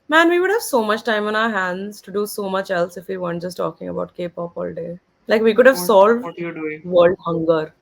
Man, we would have so much time on our hands to do so much else if we weren't just talking about K-pop all day. Like we could have What solved what are you doing? world hunger.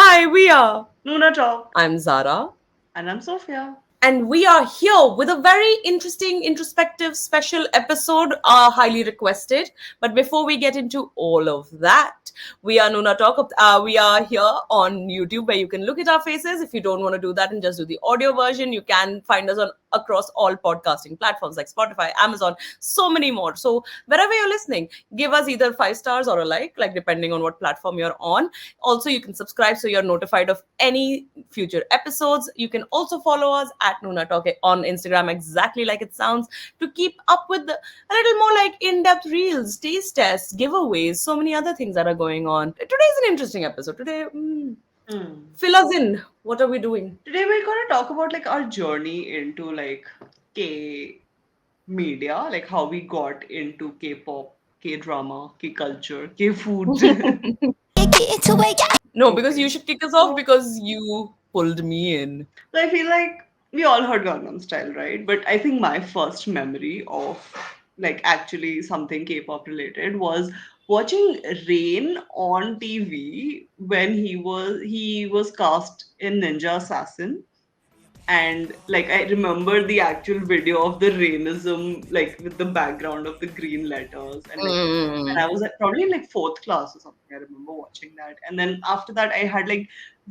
Hi, we are. NoonaTalk. I'm Zara. And I'm Sophia. And we are here with a very interesting, introspective, special episode, highly requested. But before we get into all of that, we are Noona Talk. We are here on YouTube where you can look at our faces. If you don't want to do that and just do the audio version, you can find us on across all podcasting platforms like Spotify, Amazon, so many more. So wherever you're listening, give us either 5 stars or a like depending on what platform you're on. Also, you can subscribe so you're notified of any future episodes. You can also follow us at NoonaTalk on Instagram, exactly like it sounds, to keep up with a little more like in-depth reels, taste tests, giveaways, so many other things that are going on. Today's an interesting episode. Today, Hmm. fill us in. What are we doing? Today we're gonna talk about like our journey into like K media, like how we got into K-pop, K-drama, K-culture, K-food. No, because Okay. you should kick us off So, because you pulled me in. so I feel like we all heard Gangnam Style, right? But I think my first memory of like actually something K-pop related was watching Rain on TV when he was cast in Ninja Assassin. And like I remember the actual video of the Rainism, like with the background of the green letters, and Mm. I was probably in like fourth class or something. I remember watching that, and then after that, I had like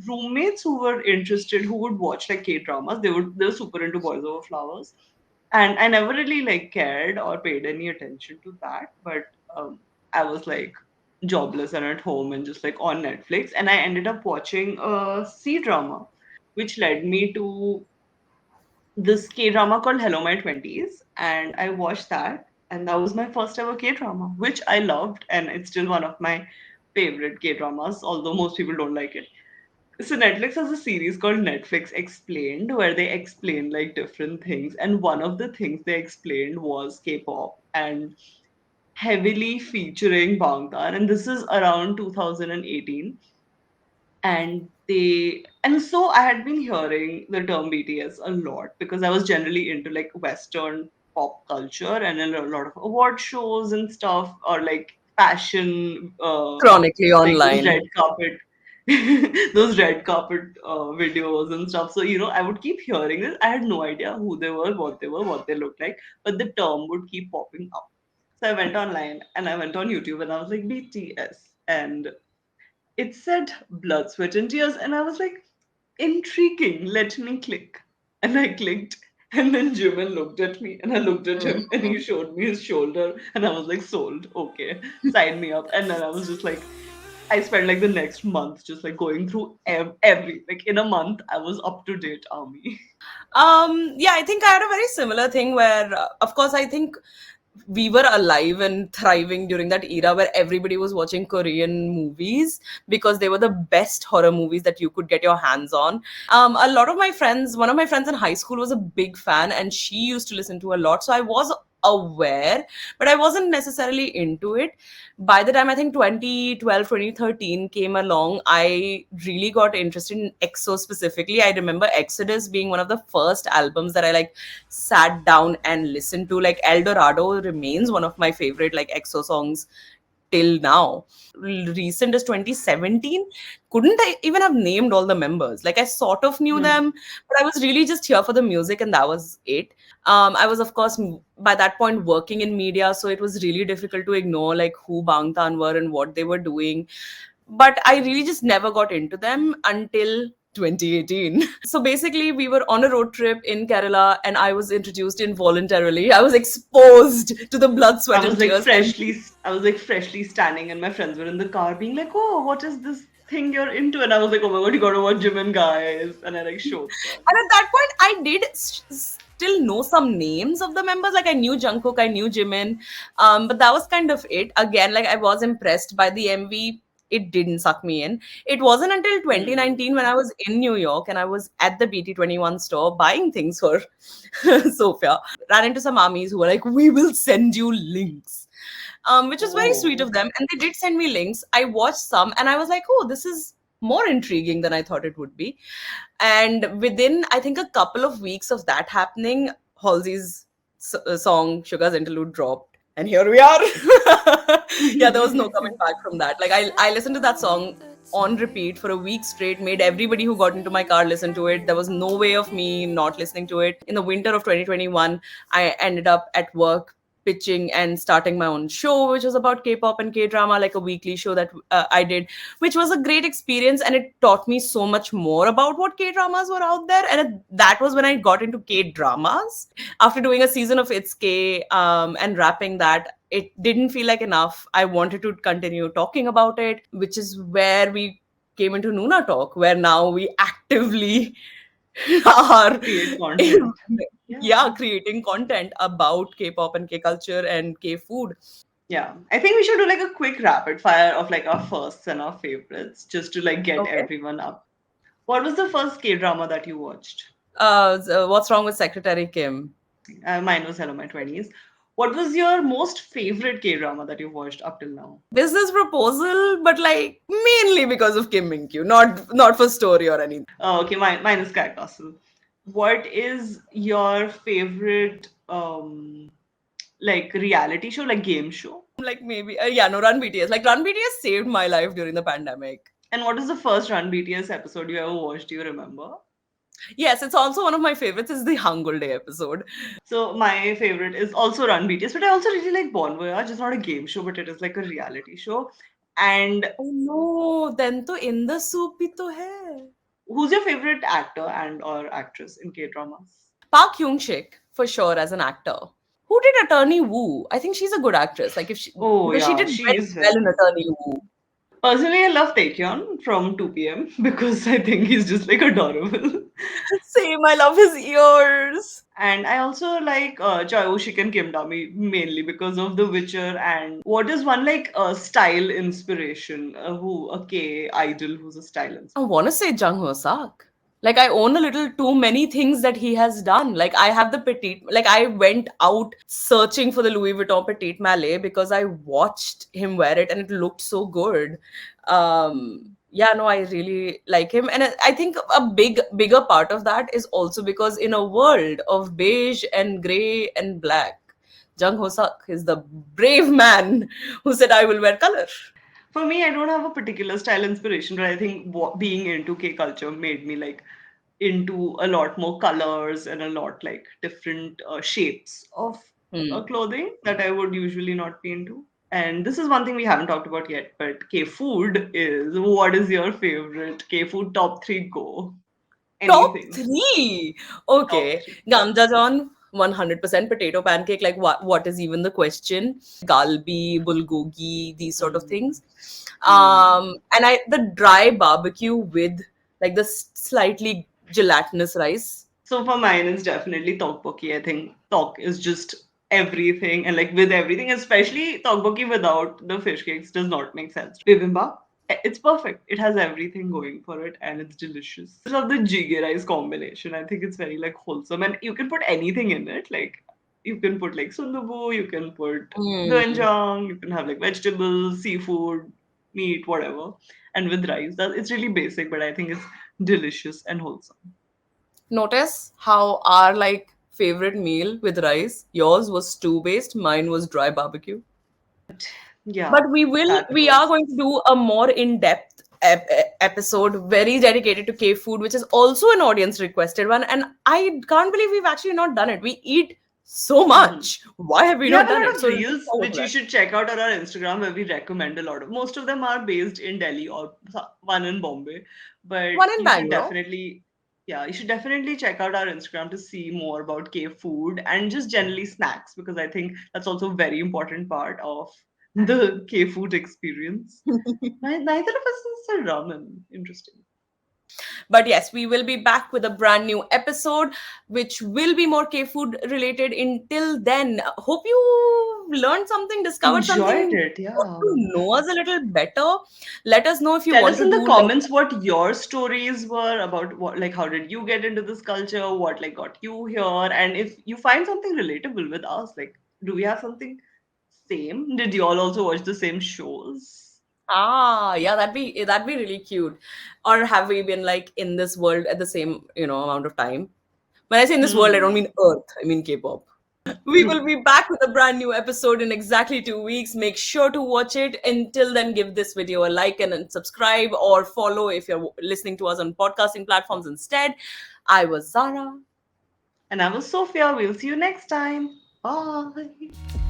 roommates who were interested, who would watch like K dramas. They were super into Boys Over Flowers, and I never really like cared or paid any attention to that. But I was like jobless and at home and just like on Netflix, and I ended up watching a C drama, which led me to this K drama called Hello My 20s, and I watched that, and that was my first ever K drama, which I loved, and it's still one of my favorite K dramas, although most people don't like it. So Netflix has a series called Netflix Explained, where they explain like different things, and one of the things they explained was K-pop, and heavily featuring Bangtan, and this is around 2018, and so I had been hearing the term BTS a lot because I was generally into like Western pop culture and a lot of award shows and stuff, or like fashion, Chronically like those online. red carpet those red carpet videos and stuff. So I would keep hearing this. I had no idea who they were, what they looked like, but the term would keep popping up. So I went online and I went on YouTube and I was like BTS, and it said blood, sweat, and tears, and I was like, intriguing. Let me click, and I clicked, and then Jimin looked at me, and I looked at him, and he showed me his shoulder, and I was like, sold. Okay, sign me up. And then I was just like, I spent like the next month just like going through every like in a month I was up to date army. Yeah, I think I had a very similar thing where, of course, I think we were alive and thriving during that era where everybody was watching Korean movies because they were the best horror movies that you could get your hands on. A lot of my friends, one of my friends in high school was a big fan and she used to listen to a lot. So I was aware, but I wasn't necessarily into it. By the time I think 2012, 2013 came along, I really got interested in EXO specifically. I remember Exodus being one of the first albums that I like sat down and listened to. Like El Dorado remains one of my favorite like EXO songs till now. Recent as 2017, couldn't I even have named all the members? Like I sort of knew Hmm. them, but I was really just here for the music and that was it. I was of course by that point working in media, so it was really difficult to ignore like who Bangtan were and what they were doing. But I really just never got into them until 2018. So basically, we were on a road trip in Kerala, and I was introduced involuntarily. I was exposed to the blood, sweat, and tears. And I was like freshly standing, and my friends were in the car, being like, "Oh, what is this thing you're into?" And I was like, "Oh my god, you gotta watch Jimin, guys!" And I like showed them. at that point, I did still know some names of the members. Like I knew Jungkook, I knew Jimin, but that was kind of it. Again, like I was impressed by the MV. It didn't suck me in. It wasn't until Hmm. 2019 when I was in New York and I was at the BT21 store buying things for Sophia. Ran into some armies who were like, "We will send you links," which was very sweet Oh. of them. And they did send me links. I watched some and I was like, "Oh, this is." more intriguing than I thought it would be. And within, I think, a couple of weeks of that happening, Halsey's song Sugar's Interlude dropped. And here we are. Yeah, there was no coming back from that. Like, I listened to that song on repeat for a week straight, made everybody who got into my car listen to it. There was no way of me not listening to it. In the winter of 2021, I ended up at work pitching and starting my own show, which was about K-pop and K-drama, like a weekly show that I did, which was a great experience, and it taught me so much more about what K-dramas were out there. And that was when I got into K-dramas. After doing a season of It's K and wrapping that, it didn't feel like enough. I wanted to continue talking about it, which is where we came into NoonaTalk, where now we actively are Create content. Yeah. yeah, creating content about K-pop and K-culture and K-food. Yeah. I think we should do like a quick rapid fire of like our firsts and our favorites just to like get Okay. everyone up. What was the first K drama that you watched? So what's wrong with Secretary Kim? Mine was Hello My 20s. What was your most favorite K drama that you've watched up till now? Business Proposal, but like mainly because of Kim Min Kyu, not for story or anything. Okay, mine is Sky Castle. What is your favorite like reality show, like game show? Like maybe yeah, no, Run BTS. Like Run BTS saved my life during the pandemic. And what is the first Run BTS episode you ever watched? Do you remember? Yes, it's also one of my favorites. Is the Hangul Day episode. So my favorite is also Run BTS, but I also really like Bon Voyage. It's not a game show, but it is like a reality show. And Oh no, then to in the soup hi to hai. who's your favorite actor and or actress in K dramas? Park Hyung Sik for sure as an actor. Who did Attorney Woo? I think she's a good actress. Like if she, Oh because she yeah, did she very is well very in good. Attorney Woo. Personally, I love Taekyon from 2 p.m. because I think he's just like adorable. Same, I love his ears. And I also like Choi Woo-shik and Kim Dami mainly because of The Witcher and what is one like style inspiration? Who a K idol who's a style I inspiration? want to say Jung Ho Sak. Like I own a little too many things that he has done. Like I have the petite. Like I went out searching for the Louis Vuitton Petite Mallet because I watched him wear it and it looked so good. Yeah, no, I really like him, and I think a bigger part of that is also because in a world of beige and gray and black, Jung Ho Sak is the brave man who said, "I will wear color." For me, I don't have a particular style inspiration, but I think being into K culture made me like into a lot more colors and a lot like different shapes of Hmm. clothing that I would usually not be into. And this is one thing we haven't talked about yet, but K food is what is your favorite K food top three go? Top Anything. three. Top Okay. three. Gamja John, 100% potato pancake. Like, what is even the question? Galbi, bulgogi, these sort of Hmm. things. Hmm. And the dry barbecue with like the slightly gelatinous rice. So for mine, it's definitely tteokbokki. I think tok is just everything, and like with everything, especially tteokbokki without the fish cakes does not make sense. Bibimbap, it's perfect. It has everything going for it, and it's delicious. I love the jjigae rice combination. I think it's very like wholesome, and you can put anything in it. Like you can put like sundubu, you can put Mm. doenjang, you can have like vegetables, seafood, meat, whatever, and with rice. It's really basic, but I think it's delicious and wholesome. Notice how our like favorite meal with rice, yours was stew based, mine was dry barbecue. Yeah, But that we are was. going to do a more in-depth episode very dedicated to cave food, which is also an audience requested one, and I can't believe we've actually not done it. We eat so Mhm. much, why have we We have not a done lot it? of So looking reels forward to which you that. should check out on our Instagram where we recommend a lot of. Most of them are based in Delhi or one in Bombay, but One in you should Bangalore. definitely, yeah, you should definitely check out our Instagram to see more about cave food and just generally snacks because I think that's also a very important part of the cave food experience. Neither of us is a ramen. Interesting. But yes, we will be back with a brand new episode, which will be more K food related. Until then, hope you learned something, discovered Enjoyed something, it, got yeah. to know us a little better. Let us know if you Tell want us to in the do like comments what your stories were about what like how did you get into this culture, what like got you here, and if you find something relatable with us, like do we have something same? Did you all also watch the same shows? Ah, yeah, that'd be really cute. Or have we been like in this world at the same, amount of time? When I say in this world, I don't Hmm. mean Earth. I mean K-pop. We will be back with a brand new episode in exactly 2 weeks. Make sure to watch it. Until then, give this video a like and subscribe or follow if you're listening to us on podcasting platforms instead. I was Zara. And I was Sophia. We'll see you next time. Bye.